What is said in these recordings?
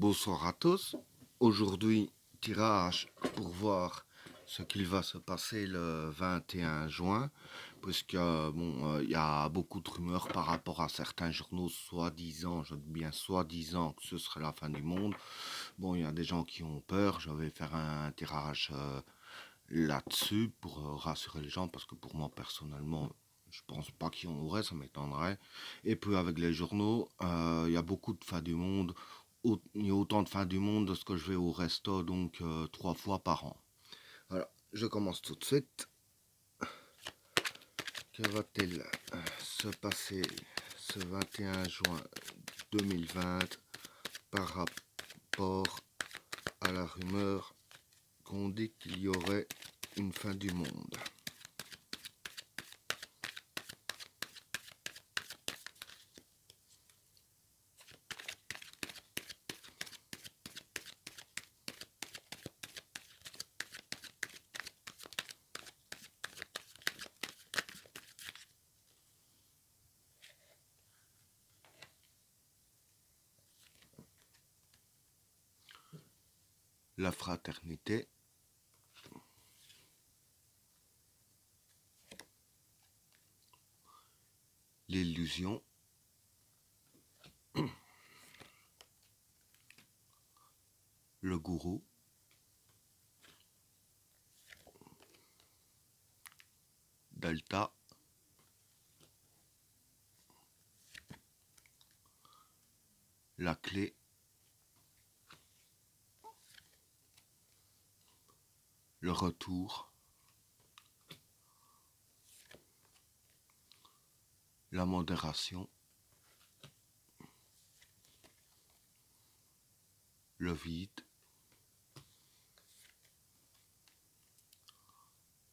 Bonsoir à tous. Aujourd'hui, tirage pour voir ce qu'il va se passer le 21 juin, puisque il y a beaucoup de rumeurs par rapport à certains journaux soi-disant, je dis bien soi-disant que ce serait la fin du monde. Bon, il y a des gens qui ont peur. Je vais faire un tirage là-dessus pour rassurer les gens, parce que pour moi personnellement, je pense pas qu'il y en aurait, ça m'étonnerait. Et puis avec les journaux, il y a beaucoup de fins du monde. Il y a autant de fins du monde de ce que je vais au resto, donc 3 fois par an. Alors, je commence tout de suite. Que va-t-il se passer ce 21 juin 2020 par rapport à la rumeur qu'on dit qu'il y aurait une fin du monde? La fraternité, l'illusion, le gourou, Delta, la clé, le retour, la modération, le vide,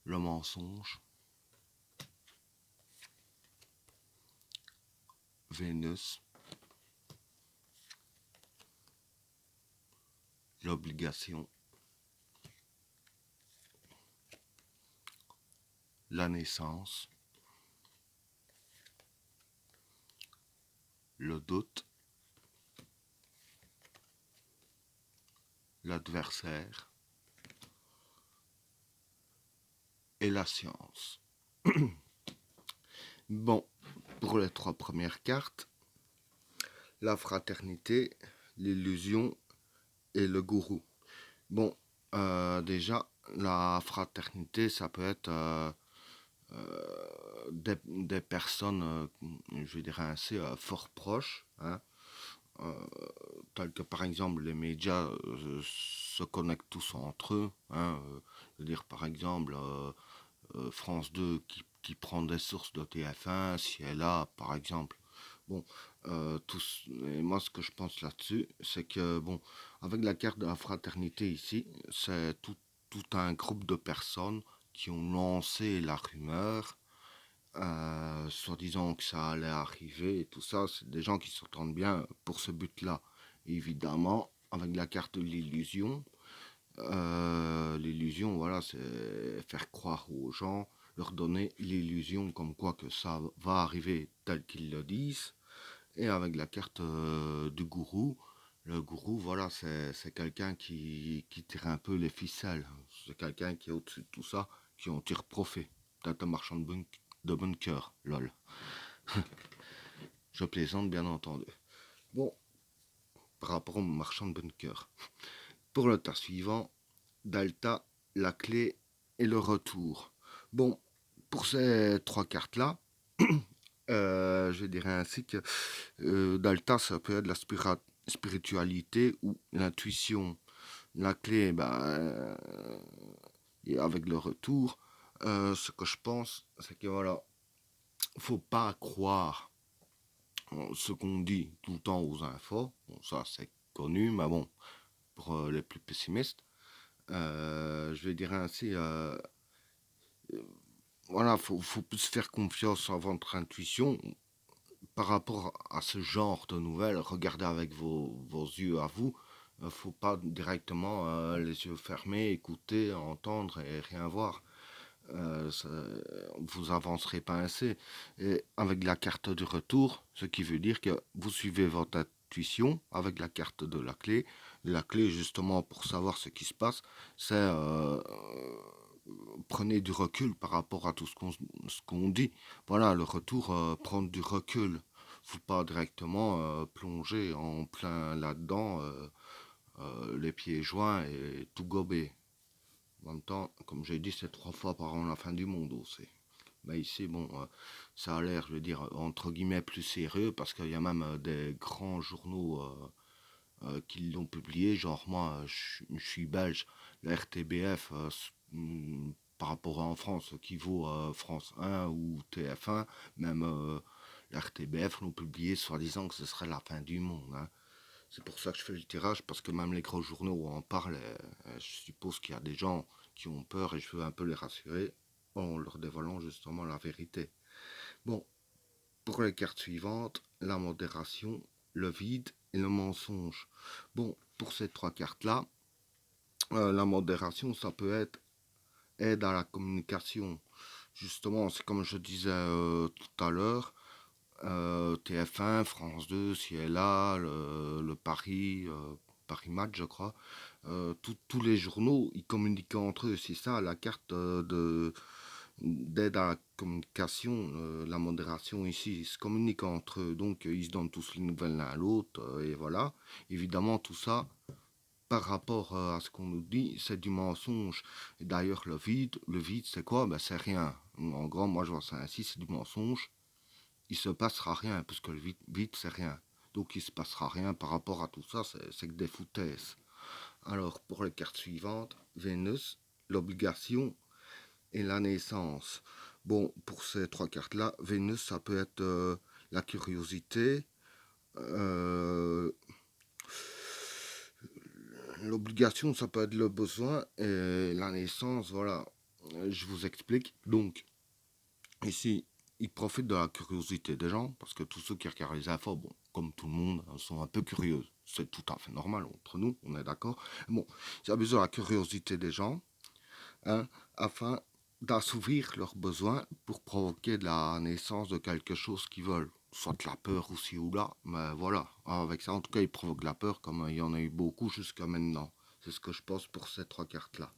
le mensonge, Vénus, l'obligation, la naissance, le doute, l'adversaire et la science. Bon, pour les 3 premières cartes, la fraternité, l'illusion et le gourou. Bon, déjà, la fraternité, ça peut être des personnes, je dirais ainsi, fort proches, hein, tels que par exemple les médias se connectent tous entre eux. Hein, je veux dire par exemple France 2 qui prend des sources de TF1, si elle a par exemple. Bon, et moi ce que je pense là-dessus, c'est que bon, avec la carte de la fraternité ici, c'est tout un groupe de personnes qui ont lancé la rumeur, soi-disant que ça allait arriver et tout ça. C'est des gens qui s'entendent bien pour ce but-là. Évidemment, avec la carte de l'illusion, voilà, c'est faire croire aux gens, leur donner l'illusion comme quoi que ça va arriver tel qu'ils le disent. Et avec la carte du gourou, le gourou, voilà, c'est quelqu'un qui tire un peu les ficelles. C'est quelqu'un qui est au-dessus de tout ça, qui en tire profit. Peut-être un marchand de bunker, lol. Je plaisante, bien entendu. Bon, par rapport au marchand de bunker. Pour le tas suivant, Delta, la clé et le retour. Bon, pour ces 3 cartes-là, je dirais ainsi que Delta, ça peut être la spiritualité ou l'intuition. La clé, et avec le retour, ce que je pense, c'est que voilà, faut pas croire ce qu'on dit tout le temps aux infos. Bon, ça c'est connu, mais bon, pour les plus pessimistes, je vais dire ainsi, voilà, faut plus faire confiance à votre intuition par rapport à ce genre de nouvelles. Regardez avec vos yeux à vous. Faut pas directement les yeux fermés, écouter, entendre et rien voir. Ça, vous avancerez pas assez. Et avec la carte du retour, ce qui veut dire que vous suivez votre intuition avec la carte de la clé. La clé, justement, pour savoir ce qui se passe, c'est prenez du recul par rapport à tout ce qu'on dit. Voilà, le retour, prendre du recul. Faut pas directement plonger en plein là-dedans, les pieds joints et tout gober. En même temps, comme j'ai dit, c'est 3 fois par an la fin du monde aussi. Mais ici, bon, ça a l'air, je veux dire, entre guillemets, plus sérieux, parce qu'il y a même des grands journaux qui l'ont publié. Genre, moi, je suis belge, la RTBF, par rapport à en France, qui vaut France 1 ou TF1, même la RTBF l'ont publié, soi-disant que ce serait la fin du monde. Hein. C'est pour ça que je fais le tirage, parce que même les gros journaux en parlent. Je suppose qu'il y a des gens qui ont peur et je veux un peu les rassurer en leur dévoilant justement la vérité. Bon, pour les cartes suivantes, la modération, le vide et le mensonge. Bon, pour ces 3 cartes-là, la modération, ça peut être aide à la communication. Justement, c'est comme je disais tout à l'heure, TF1, France 2, CLA, le Paris, Paris Match, je crois. Tous les journaux, ils communiquent entre eux. C'est ça, la carte d'aide à la communication, la modération ici, ils se communiquent entre eux. Donc, ils se donnent tous les nouvelles l'un à l'autre. Et voilà. Évidemment, tout ça, par rapport à ce qu'on nous dit, c'est du mensonge. Et d'ailleurs, le vide, c'est quoi? Ben, c'est rien. En gros, moi, je vois ça ainsi, c'est du mensonge. Il se passera rien, parce que le vide, c'est rien. Donc il se passera rien par rapport à tout ça, c'est que des foutaises. Alors pour les cartes suivantes, Vénus, l'obligation et la naissance. Bon, pour ces 3 cartes-là, Vénus, ça peut être la curiosité, euh, l'obligation, ça peut être le besoin, et la naissance, voilà. Je vous explique. Donc, ici, ils profitent de la curiosité des gens, parce que tous ceux qui regardent les infos, bon, comme tout le monde, hein, sont un peu curieux. C'est tout à fait normal entre nous, on est d'accord. Bon, ils abusent de la curiosité des gens, hein, afin d'assouvir leurs besoins pour provoquer de la naissance de quelque chose qu'ils veulent. Soit la peur aussi ou là, mais voilà. Avec ça, en tout cas, ils provoquent la peur, comme il y en a eu beaucoup jusqu'à maintenant. C'est ce que je pense pour ces 3 cartes-là.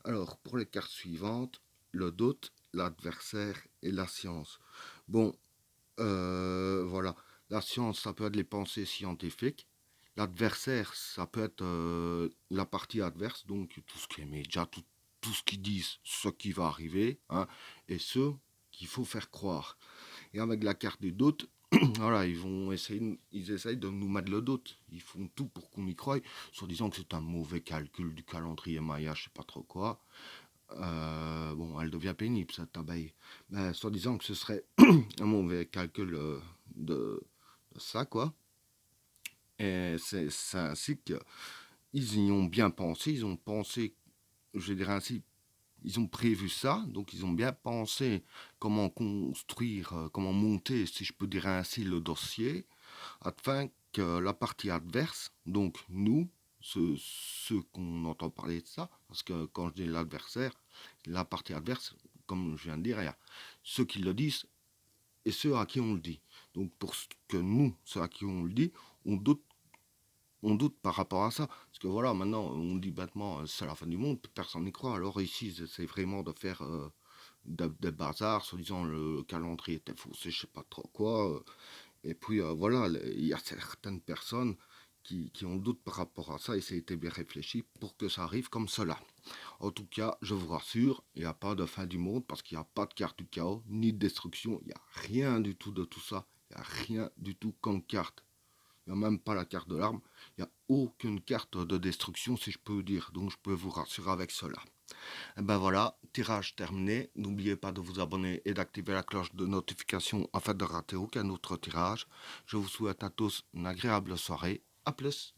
Alors, pour les cartes suivantes, le doute, l'adversaire et la science. Bon, voilà. La science, ça peut être les pensées scientifiques. L'adversaire, ça peut être la partie adverse, donc tout ce qui est média, tout ce qu'ils disent, ce qui va arriver, hein, et ce qu'il faut faire croire. Et avec la carte du doute, voilà, ils essayent de nous mettre le doute. Ils font tout pour qu'on y croie, soit disant que c'est un mauvais calcul du calendrier Maya, je sais pas trop quoi. Bon, elle devient pénible cette abeille. Mais soit disant que ce serait un mauvais calcul de ça, quoi. Et c'est ainsi qu'ils y ont bien pensé. Ils ont pensé, je dirais ainsi, ils ont prévu ça, donc ils ont bien pensé comment construire, comment monter, si je peux dire ainsi, le dossier, afin que la partie adverse, donc nous, ceux qu'on entend parler de ça, parce que quand je dis l'adversaire, la partie adverse, comme je viens de dire, il y a ceux qui le disent et ceux à qui on le dit. Donc pour ce que nous, ceux à qui on le dit, on doute on doute par rapport à ça. Parce que voilà, maintenant, on dit bêtement, c'est la fin du monde, personne n'y croit. Alors ici, c'est vraiment de faire des bazars, soi-disant le calendrier était faussé, je sais pas trop quoi. Et puis voilà, il y a certaines personnes qui ont doute par rapport à ça et ça a été bien réfléchi pour que ça arrive comme cela. En tout cas, je vous rassure, il n'y a pas de fin du monde parce qu'il n'y a pas de carte du chaos, ni de destruction, il n'y a rien du tout de tout ça. Il n'y a rien du tout comme carte. Il n'y a même pas la carte de l'arme. Il n'y a aucune carte de destruction, si je peux dire. Donc, je peux vous rassurer avec cela. Et ben voilà, tirage terminé. N'oubliez pas de vous abonner et d'activer la cloche de notification afin de rater aucun autre tirage. Je vous souhaite à tous une agréable soirée. A plus.